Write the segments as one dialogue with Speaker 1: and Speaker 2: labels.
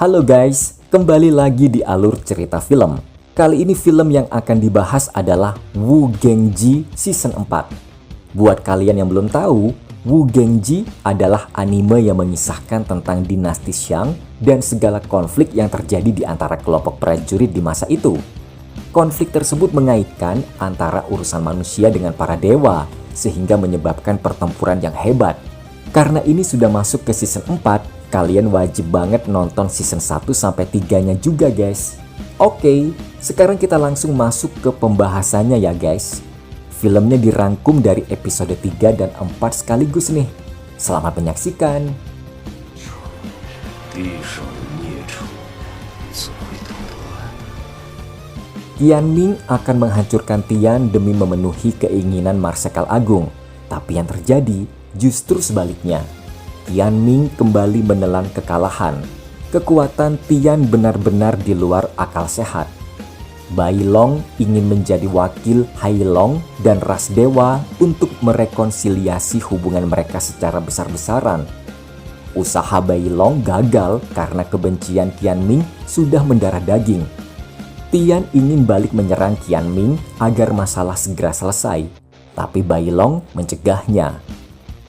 Speaker 1: Halo guys, kembali lagi di alur cerita film. Kali ini film yang akan dibahas adalah Wu Gengji Season 4. Buat kalian yang belum tahu, Wu Gengji adalah anime yang mengisahkan tentang dinasti Shang dan segala konflik yang terjadi di antara kelompok prajurit di masa itu. Konflik tersebut mengaitkan antara urusan manusia dengan para dewa, sehingga menyebabkan pertempuran yang hebat. Karena ini sudah masuk ke season 4, kalian wajib banget nonton season 1 sampai 3-nya juga guys. Oke, sekarang kita langsung masuk ke pembahasannya ya guys. Filmnya dirangkum dari episode 3 dan 4 sekaligus nih. Selamat menyaksikan. Tianming akan menghancurkan Tian demi memenuhi keinginan Marsekal Agung. Tapi yang terjadi justru sebaliknya. Tianming kembali menelan kekalahan. Kekuatan Tian benar-benar di luar akal sehat. Bai Long ingin menjadi wakil Hai Long dan ras dewa untuk merekonsiliasi hubungan mereka secara besar-besaran. Usaha Bai Long gagal karena kebencian Tianming sudah mendarah daging. Tian ingin balik menyerang Tianming agar masalah segera selesai, tapi Bai Long mencegahnya.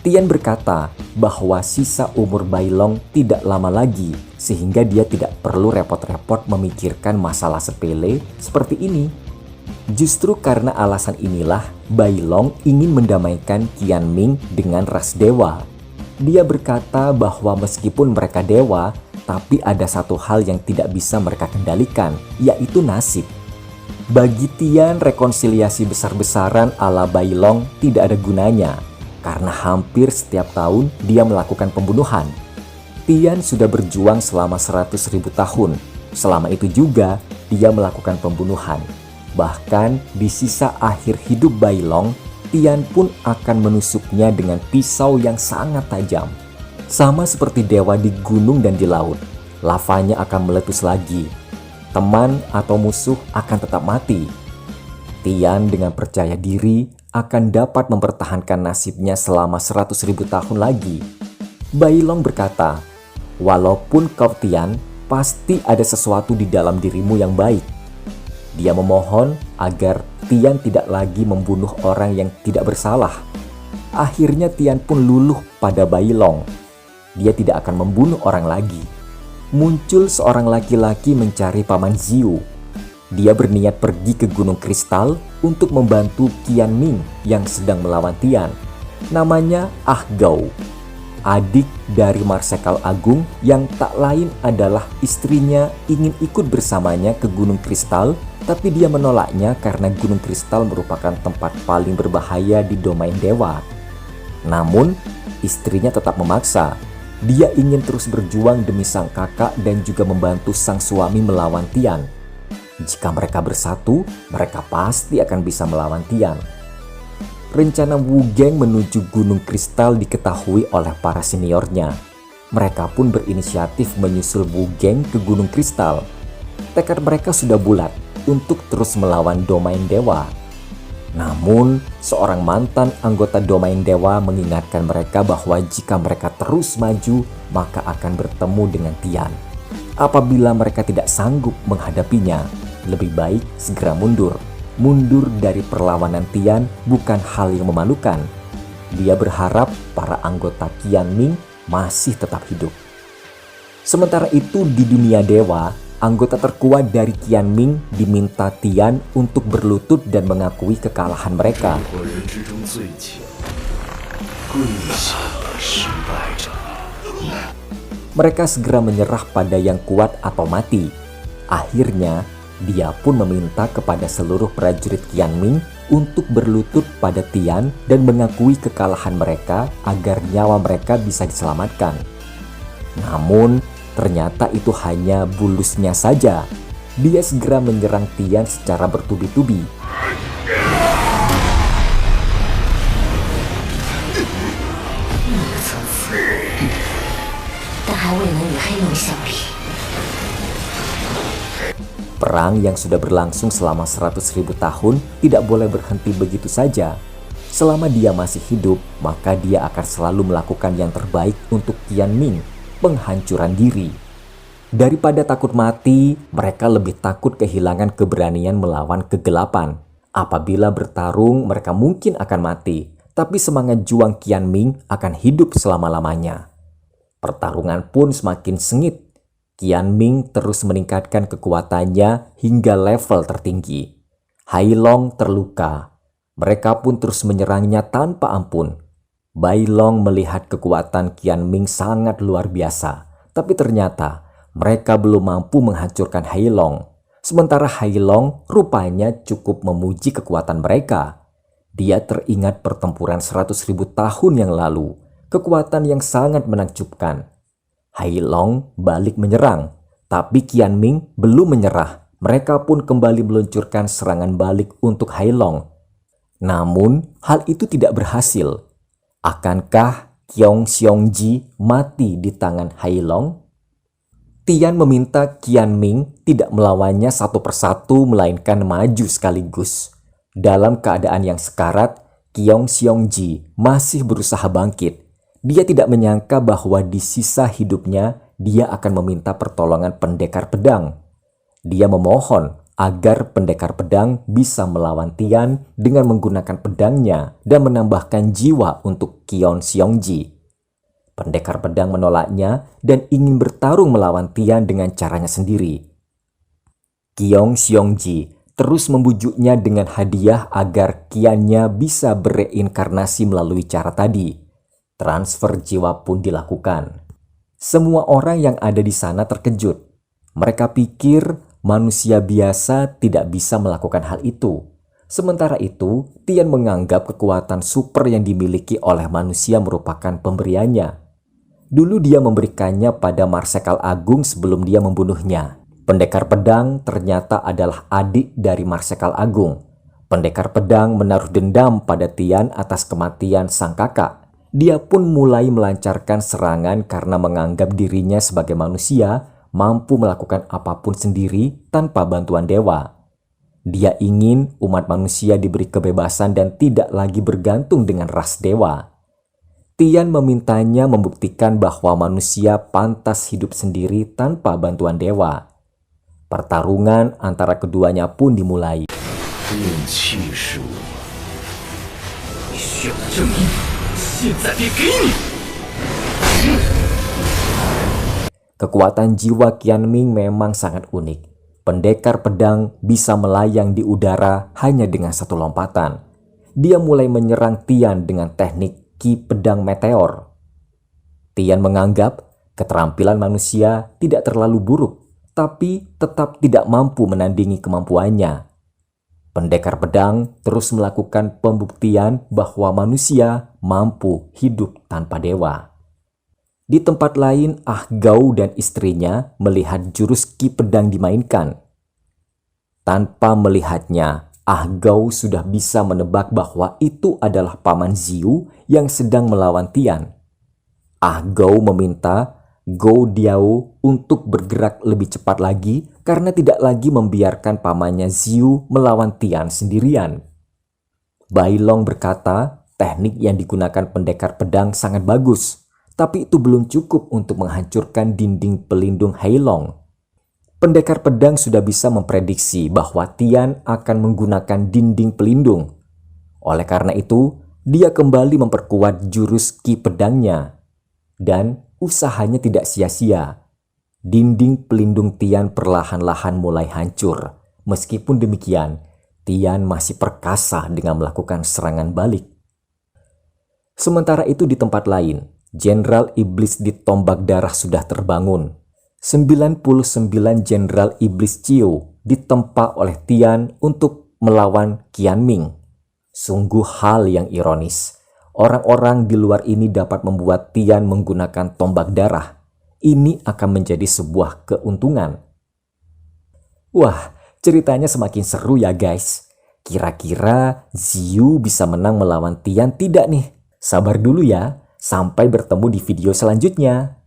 Speaker 1: Tian berkata bahwa sisa umur Bai Long tidak lama lagi, sehingga dia tidak perlu repot-repot memikirkan masalah sepele seperti ini. Justru karena alasan inilah Bai Long ingin mendamaikan Tianming dengan ras dewa. Dia berkata bahwa meskipun mereka dewa, tapi ada satu hal yang tidak bisa mereka kendalikan, yaitu nasib. Bagi Tian, rekonsiliasi besar-besaran ala Bai Long tidak ada gunanya. Karena hampir setiap tahun dia melakukan pembunuhan. Tian sudah berjuang selama 100.000 tahun. Selama itu juga dia melakukan pembunuhan. Bahkan di sisa akhir hidup Bai Long, Tian pun akan menusuknya dengan pisau yang sangat tajam. Sama seperti dewa di gunung dan di laut, lavanya akan meletus lagi. Teman atau musuh akan tetap mati. Tian dengan percaya diri akan dapat mempertahankan nasibnya selama 100.000 tahun lagi. Bai Long berkata, walaupun kau Tian, pasti ada sesuatu di dalam dirimu yang baik. Dia memohon agar Tian tidak lagi membunuh orang yang tidak bersalah. Akhirnya Tian pun luluh pada Bai Long. Dia tidak akan membunuh orang lagi. Muncul seorang laki-laki mencari Paman Ziu. Dia berniat pergi ke Gunung Kristal untuk membantu Tianming yang sedang melawan Tian. Namanya Ah Gao, adik dari Marsekal Agung yang tak lain adalah istrinya ingin ikut bersamanya ke Gunung Kristal, tapi dia menolaknya karena Gunung Kristal merupakan tempat paling berbahaya di domain dewa. Namun, istrinya tetap memaksa. Dia ingin terus berjuang demi sang kakak dan juga membantu sang suami melawan Tian. Jika mereka bersatu, mereka pasti akan bisa melawan Tian. Rencana Wu Geng menuju Gunung Kristal diketahui oleh para seniornya. Mereka pun berinisiatif menyusul Wu Geng ke Gunung Kristal. Tekad mereka sudah bulat untuk terus melawan domain dewa. Namun, seorang mantan anggota domain dewa mengingatkan mereka bahwa jika mereka terus maju, maka akan bertemu dengan Tian. Apabila mereka tidak sanggup menghadapinya, lebih baik segera mundur. Mundur dari perlawanan Tian bukan hal yang memalukan. Dia berharap para anggota Tianming masih tetap hidup. Sementara itu di dunia dewa, anggota terkuat dari Tianming diminta Tian untuk berlutut dan mengakui kekalahan mereka. Mereka segera menyerah pada yang kuat atau mati. Akhirnya, dia pun meminta kepada seluruh prajurit Tianming untuk berlutut pada Tian dan mengakui kekalahan mereka agar nyawa mereka bisa diselamatkan. Namun, ternyata itu hanya bulusnya saja. Dia segera menyerang Tian secara bertubi-tubi. Perang yang sudah berlangsung selama 100.000 tahun tidak boleh berhenti begitu saja. Selama dia masih hidup, maka dia akan selalu melakukan yang terbaik untuk Tianming, penghancuran diri. Daripada takut mati, mereka lebih takut kehilangan keberanian melawan kegelapan. Apabila bertarung, mereka mungkin akan mati, tapi semangat juang Qianming akan hidup selama-lamanya. Pertarungan pun semakin sengit. Qianming terus meningkatkan kekuatannya hingga level tertinggi. Hailong terluka. Mereka pun terus menyerangnya tanpa ampun. Bailong melihat kekuatan Qianming sangat luar biasa, tapi ternyata mereka belum mampu menghancurkan Hailong. Sementara Hailong rupanya cukup memuji kekuatan mereka. Dia teringat pertempuran 100.000 tahun yang lalu, kekuatan yang sangat menakjubkan. Hailong balik menyerang, tapi Qianming belum menyerah. Mereka pun kembali meluncurkan serangan balik untuk Hailong. Namun, hal itu tidak berhasil. Akankah Qiong Xiongji mati di tangan Hailong? Tian meminta Qianming tidak melawannya satu persatu melainkan maju sekaligus. Dalam keadaan yang sekarat, Qiong Xiongji masih berusaha bangkit. Dia tidak menyangka bahwa di sisa hidupnya dia akan meminta pertolongan pendekar pedang. Dia memohon agar pendekar pedang bisa melawan Tian dengan menggunakan pedangnya dan menambahkan jiwa untuk Qiong Xiongji. Pendekar pedang menolaknya dan ingin bertarung melawan Tian dengan caranya sendiri. Qiong Xiongji terus membujuknya dengan hadiah agar Qiannya bisa bereinkarnasi melalui cara tadi. Transfer jiwa pun dilakukan. Semua orang yang ada di sana terkejut. Mereka pikir manusia biasa tidak bisa melakukan hal itu. Sementara itu, Tian menganggap kekuatan super yang dimiliki oleh manusia merupakan pemberiannya. Dulu dia memberikannya pada Marsekal Agung sebelum dia membunuhnya. Pendekar pedang ternyata adalah adik dari Marsekal Agung. Pendekar pedang menaruh dendam pada Tian atas kematian sang kakak. Dia pun mulai melancarkan serangan karena menganggap dirinya sebagai manusia mampu melakukan apapun sendiri tanpa bantuan dewa. Dia ingin umat manusia diberi kebebasan dan tidak lagi bergantung dengan ras dewa. Tian memintanya membuktikan bahwa manusia pantas hidup sendiri tanpa bantuan dewa. Pertarungan antara keduanya pun dimulai. Kekuatan jiwa Qianming memang sangat unik. Pendekar pedang bisa melayang di udara hanya dengan satu lompatan. Dia mulai menyerang Tian dengan teknik Ki Pedang Meteor. Tian menganggap keterampilan manusia tidak terlalu buruk, tapi tetap tidak mampu menandingi kemampuannya. Pendekar pedang terus melakukan pembuktian bahwa manusia mampu hidup tanpa dewa. Di tempat lain, Ah Gao dan istrinya melihat jurus Ki Pedang dimainkan. Tanpa melihatnya, Ah Gao sudah bisa menebak bahwa itu adalah Paman Ziyu yang sedang melawan Tian. Ah Gao meminta Gou Diao untuk bergerak lebih cepat lagi karena tidak lagi membiarkan pamannya Ziyu melawan Tian sendirian. Bailong berkata teknik yang digunakan pendekar pedang sangat bagus, tapi itu belum cukup untuk menghancurkan dinding pelindung Hailong. Pendekar pedang sudah bisa memprediksi bahwa Tian akan menggunakan dinding pelindung. Oleh karena itu, dia kembali memperkuat jurus Ki Pedangnya. Dan usahanya tidak sia-sia. Dinding pelindung Tian perlahan-lahan mulai hancur. Meskipun demikian, Tian masih perkasa dengan melakukan serangan balik. Sementara itu di tempat lain, Jenderal Iblis di Tombak Darah sudah terbangun. 99 Jenderal Iblis Chiu ditempa oleh Tian untuk melawan Qianming. Sungguh hal yang ironis. Orang-orang di luar ini dapat membuat Tian menggunakan tombak darah. Ini akan menjadi sebuah keuntungan. Wah, ceritanya semakin seru ya guys. Kira-kira Ziyu bisa menang melawan Tian tidak nih? Sabar dulu ya, sampai bertemu di video selanjutnya.